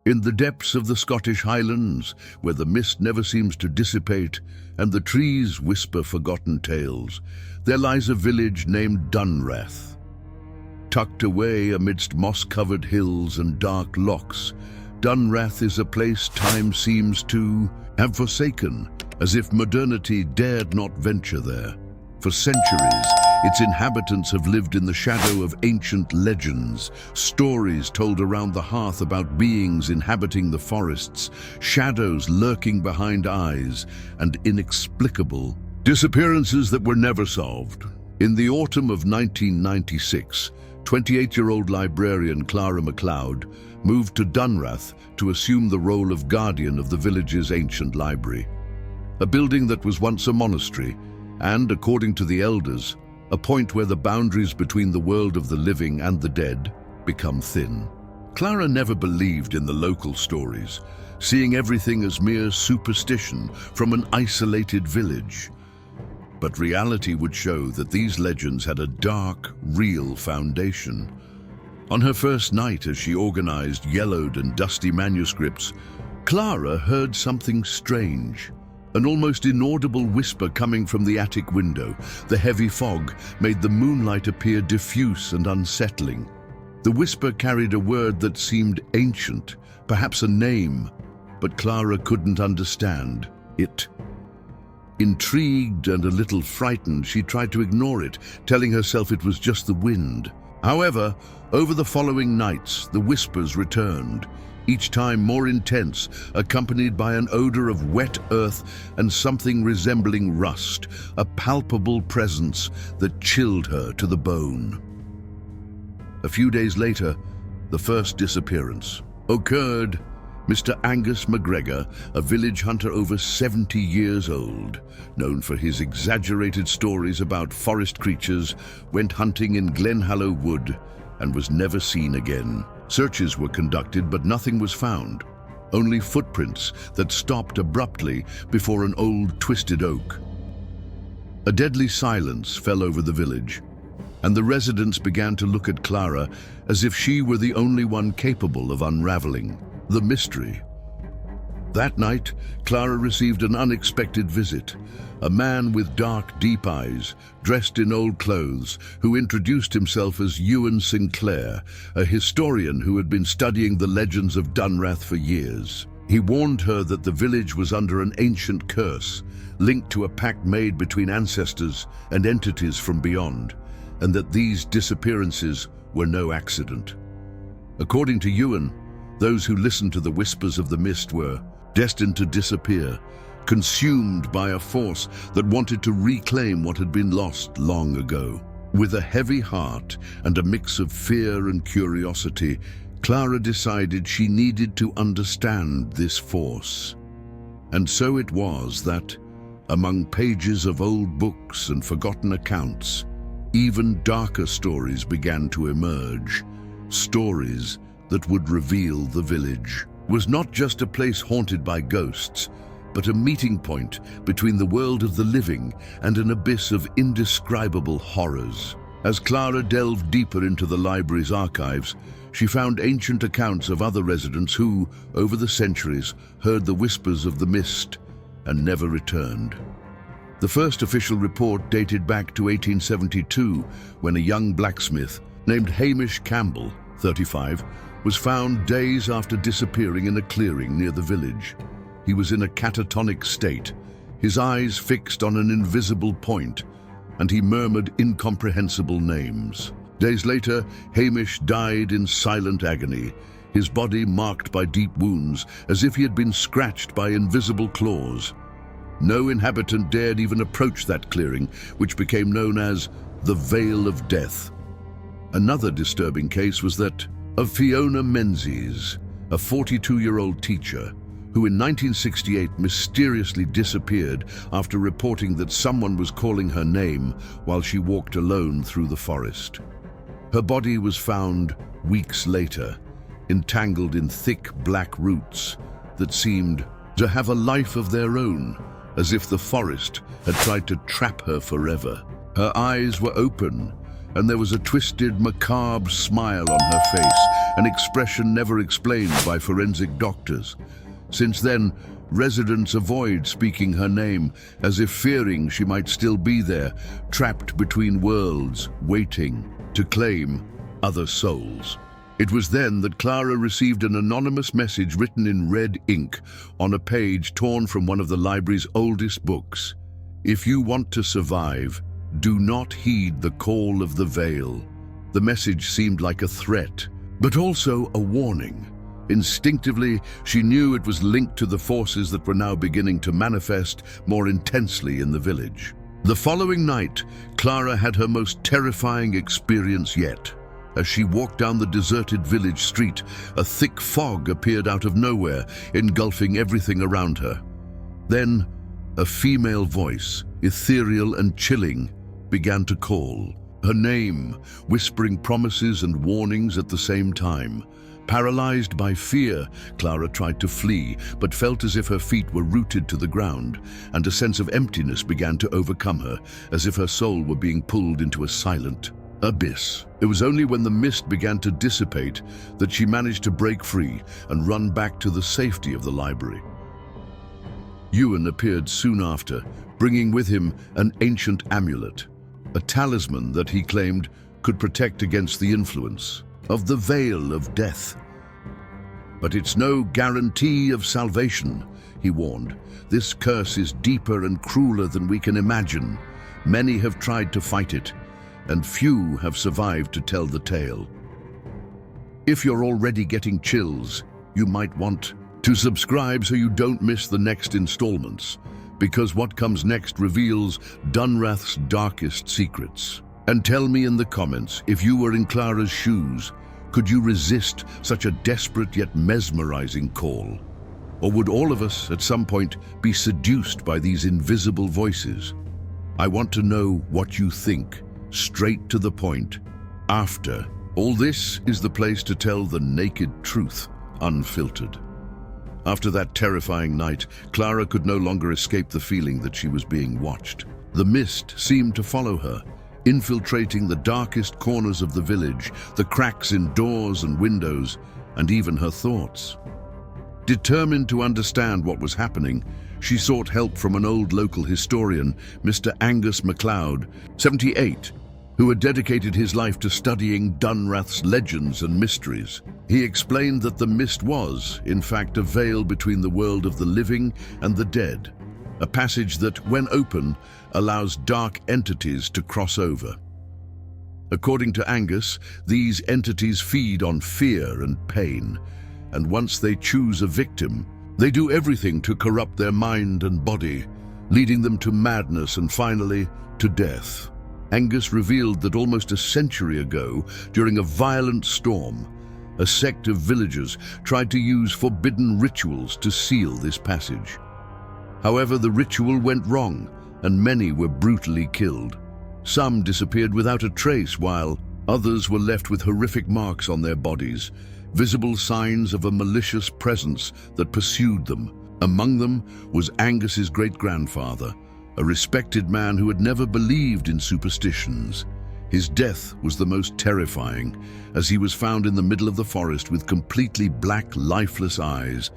In the depths of the Scottish Highlands, where the mist never seems to dissipate and the trees whisper forgotten tales, there lies a village named Dunrath. Tucked away amidst moss-covered hills and dark lochs, Dunrath is a place time seems to have forsaken, as if modernity dared not venture there. For centuries, its inhabitants have lived in the shadow of ancient legends, stories told around the hearth about beings inhabiting the forests, shadows lurking behind eyes, and inexplicable disappearances that were never solved. In the autumn of 1996, 28-year-old librarian Clara MacLeod moved to Dunrath to assume the role of guardian of the village's ancient library. A building that was once a monastery, and, according to the elders, a point where the boundaries between the world of the living and the dead become thin. Clara never believed in the local stories, seeing everything as mere superstition from an isolated village. But reality would show that these legends had a dark, real foundation. On her first night, as she organized yellowed and dusty manuscripts, Clara heard something strange. An almost inaudible whisper coming from the attic window. The heavy fog made the moonlight appear diffuse and unsettling. The whisper carried a word that seemed ancient, perhaps a name, but Clara couldn't understand it. Intrigued and a little frightened, she tried to ignore it, telling herself it was just the wind. However, over the following nights, the whispers returned, each time more intense, accompanied by an odor of wet earth and something resembling rust, a palpable presence that chilled her to the bone. A few days later, the first disappearance occurred. Mr. Angus McGregor, a village hunter over 70 years old, known for his exaggerated stories about forest creatures, went hunting in Glenhallow Wood and was never seen again. Searches were conducted, but nothing was found. Only footprints that stopped abruptly before an old twisted oak. A deadly silence fell over the village, and the residents began to look at Clara as if she were the only one capable of unraveling the mystery. That night, Clara received an unexpected visit. A man with dark, deep eyes, dressed in old clothes, who introduced himself as Ewan Sinclair, a historian who had been studying the legends of Dunrath for years. He warned her that the village was under an ancient curse, linked to a pact made between ancestors and entities from beyond, and that these disappearances were no accident. According to Ewan, those who listened to the whispers of the mist were destined to disappear, consumed by a force that wanted to reclaim what had been lost long ago. With a heavy heart and a mix of fear and curiosity, Clara decided she needed to understand this force. And so it was that, among pages of old books and forgotten accounts, even darker stories began to emerge. Stories that would reveal the village was not just a place haunted by ghosts, but a meeting point between the world of the living and an abyss of indescribable horrors. As Clara delved deeper into the library's archives, she found ancient accounts of other residents who, over the centuries, heard the whispers of the mist and never returned. The first official report dated back to 1872, when a young blacksmith named Hamish Campbell, 35, was found days after disappearing in a clearing near the village. He was in a catatonic state, his eyes fixed on an invisible point, and he murmured incomprehensible names. Days later, Hamish died in silent agony, his body marked by deep wounds, as if he had been scratched by invisible claws. No inhabitant dared even approach that clearing, which became known as the Vale of Death. Another disturbing case was that of Fiona Menzies, a 42-year-old teacher, who in 1968 mysteriously disappeared after reporting that someone was calling her name while she walked alone through the forest. Her body was found weeks later, entangled in thick black roots that seemed to have a life of their own, as if the forest had tried to trap her forever. Her eyes were open, and there was a twisted, macabre smile on her face, an expression never explained by forensic doctors. Since then, residents avoid speaking her name, as if fearing she might still be there, trapped between worlds, waiting to claim other souls. It was then that Clara received an anonymous message written in red ink on a page torn from one of the library's oldest books. "If you want to survive, do not heed the call of the veil." The message seemed like a threat, but also a warning. Instinctively, she knew it was linked to the forces that were now beginning to manifest more intensely in the village. The following night, Clara had her most terrifying experience yet. As she walked down the deserted village street, a thick fog appeared out of nowhere, engulfing everything around her. Then, a female voice, ethereal and chilling, began to call. Her name, whispering promises and warnings at the same time. Paralyzed by fear, Clara tried to flee, but felt as if her feet were rooted to the ground, and a sense of emptiness began to overcome her, as if her soul were being pulled into a silent abyss. It was only when the mist began to dissipate that she managed to break free and run back to the safety of the library. Ewan appeared soon after, bringing with him an ancient amulet, a talisman that he claimed could protect against the influence of the veil of death. "But it's no guarantee of salvation," he warned. "This curse is deeper and crueler than we can imagine. Many have tried to fight it, and few have survived to tell the tale." If you're already getting chills, you might want to subscribe so you don't miss the next installments, because what comes next reveals Dunrath's darkest secrets. And tell me in the comments, if you were in Clara's shoes, could you resist such a desperate yet mesmerizing call? Or would all of us at some point be seduced by these invisible voices? I want to know what you think, straight to the point. After all, this is the place to tell the naked truth, unfiltered. After that terrifying night, Clara could no longer escape the feeling that she was being watched. The mist seemed to follow her, infiltrating the darkest corners of the village, the cracks in doors and windows, and even her thoughts. Determined to understand what was happening, she sought help from an old local historian, Mr. Angus MacLeod, 78, who had dedicated his life to studying Dunrath's legends and mysteries. He explained that the mist was, in fact, a veil between the world of the living and the dead, a passage that, when open, allows dark entities to cross over. According to Angus, these entities feed on fear and pain, and once they choose a victim, they do everything to corrupt their mind and body, leading them to madness and finally to death. Angus revealed that almost a century ago, during a violent storm, a sect of villagers tried to use forbidden rituals to seal this passage. However, the ritual went wrong, and many were brutally killed. Some disappeared without a trace, while others were left with horrific marks on their bodies, visible signs of a malicious presence that pursued them. Among them was Angus's great-grandfather, a respected man who had never believed in superstitions. His death was the most terrifying, as he was found in the middle of the forest with completely black, lifeless eyes,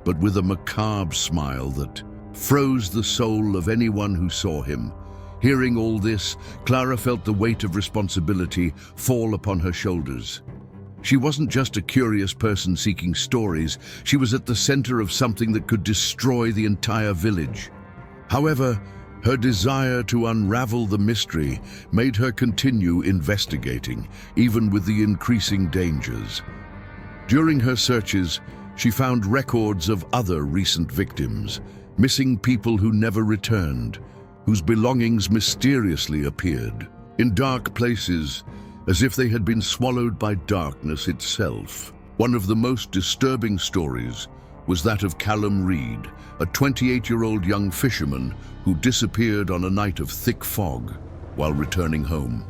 but with a macabre smile that froze the soul of anyone who saw him. Hearing all this, Clara felt the weight of responsibility fall upon her shoulders. She wasn't just a curious person seeking stories, she was at the center of something that could destroy the entire village. However, her desire to unravel the mystery made her continue investigating, even with the increasing dangers. During her searches, she found records of other recent victims, missing people who never returned, whose belongings mysteriously appeared in dark places, as if they had been swallowed by darkness itself. One of the most disturbing stories was that of Callum Reed, a 28-year-old young fisherman who disappeared on a night of thick fog while returning home.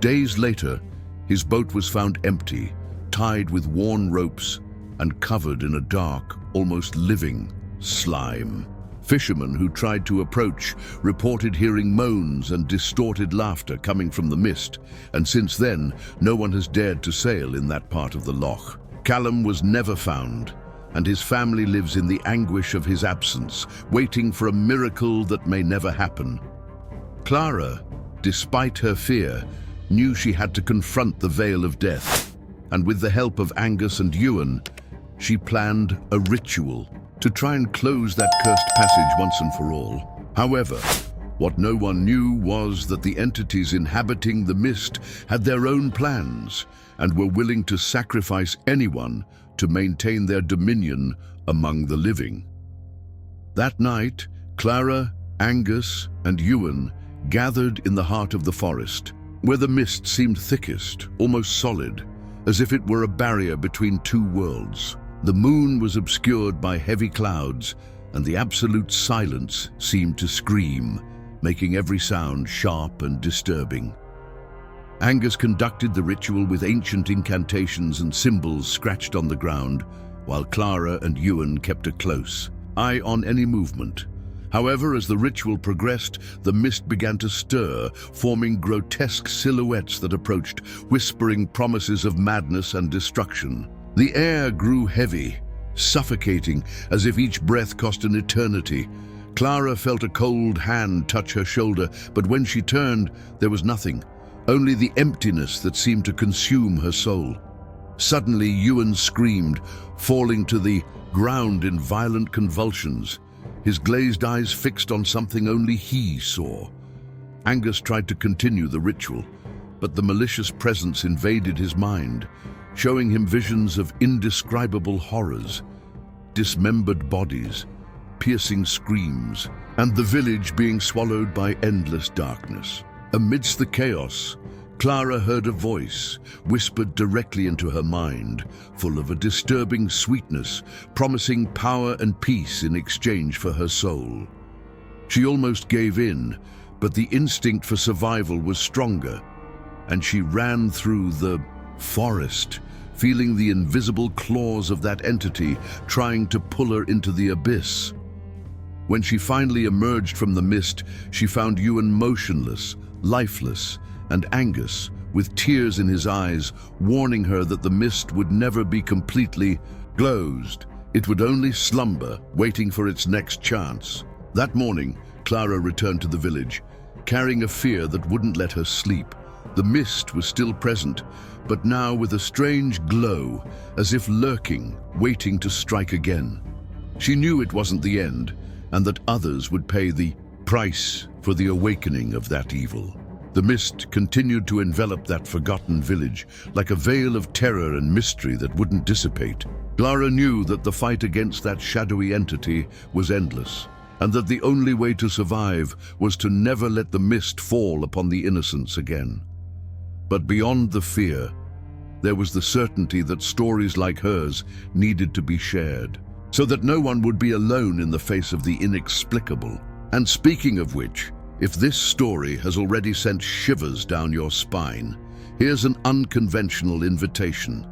Days later, his boat was found empty, tied with worn ropes and covered in a dark, almost living slime. Fishermen who tried to approach reported hearing moans and distorted laughter coming from the mist, and since then, no one has dared to sail in that part of the loch. Callum was never found, and his family lives in the anguish of his absence, waiting for a miracle that may never happen. Clara, despite her fear, knew she had to confront the veil of death, and with the help of Angus and Ewan, she planned a ritual to try and close that cursed passage once and for all. However, what no one knew was that the entities inhabiting the mist had their own plans and were willing to sacrifice anyone to maintain their dominion among the living. That night, Clara, Angus, and Ewan gathered in the heart of the forest, where the mist seemed thickest, almost solid, as if it were a barrier between two worlds. The moon was obscured by heavy clouds, and the absolute silence seemed to scream, making every sound sharp and disturbing. Angus conducted the ritual with ancient incantations and symbols scratched on the ground, while Clara and Ewan kept a close eye on any movement. However, as the ritual progressed, the mist began to stir, forming grotesque silhouettes that approached, whispering promises of madness and destruction. The air grew heavy, suffocating, as if each breath cost an eternity. Clara felt a cold hand touch her shoulder, but when she turned, there was nothing, only the emptiness that seemed to consume her soul. Suddenly, Ewan screamed, falling to the ground in violent convulsions, his glazed eyes fixed on something only he saw. Angus tried to continue the ritual, but the malicious presence invaded his mind, showing him visions of indescribable horrors, dismembered bodies, piercing screams, and the village being swallowed by endless darkness. Amidst the chaos, Clara heard a voice, whispered directly into her mind, full of a disturbing sweetness, promising power and peace in exchange for her soul. She almost gave in, but the instinct for survival was stronger, and she ran through the forest, feeling the invisible claws of that entity trying to pull her into the abyss. When she finally emerged from the mist, she found Ewan motionless, lifeless, and Angus, with tears in his eyes, warning her that the mist would never be completely closed. It would only slumber, waiting for its next chance. That morning, Clara returned to the village, carrying a fear that wouldn't let her sleep. The mist was still present, but now with a strange glow, as if lurking, waiting to strike again. She knew it wasn't the end, and that others would pay the price for the awakening of that evil. The mist continued to envelop that forgotten village, like a veil of terror and mystery that wouldn't dissipate. Clara knew that the fight against that shadowy entity was endless, and that the only way to survive was to never let the mist fall upon the innocents again. But beyond the fear, there was the certainty that stories like hers needed to be shared, so that no one would be alone in the face of the inexplicable. And speaking of which, if this story has already sent shivers down your spine, here's an unconventional invitation.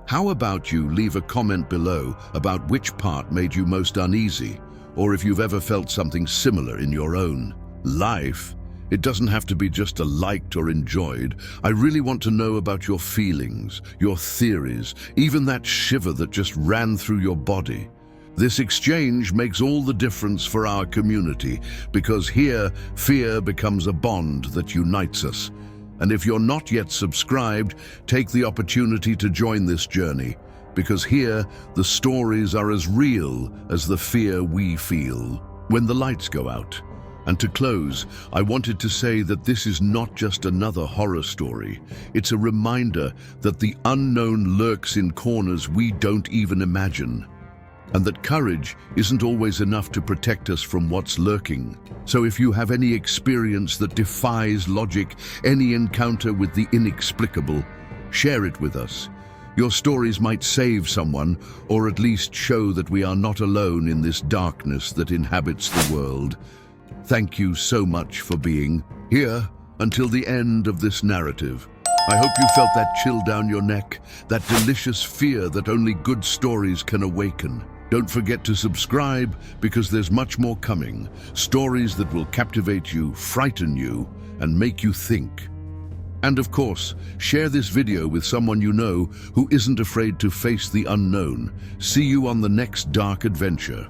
How about you leave a comment below about which part made you most uneasy, or if you've ever felt something similar in your own life? It doesn't have to be just a liked or enjoyed. I really want to know about your feelings, your theories, even that shiver that just ran through your body. This exchange makes all the difference for our community, because here, fear becomes a bond that unites us. And if you're not yet subscribed, take the opportunity to join this journey, because here, the stories are as real as the fear we feel when the lights go out. And to close, I wanted to say that this is not just another horror story. It's a reminder that the unknown lurks in corners we don't even imagine, and that courage isn't always enough to protect us from what's lurking. So if you have any experience that defies logic, any encounter with the inexplicable, share it with us. Your stories might save someone, or at least show that we are not alone in this darkness that inhabits the world. Thank you so much for being here until the end of this narrative. I hope you felt that chill down your neck, that delicious fear that only good stories can awaken. Don't forget to subscribe because there's much more coming. Stories that will captivate you, frighten you, and make you think. And of course, share this video with someone you know who isn't afraid to face the unknown. See you on the next dark adventure.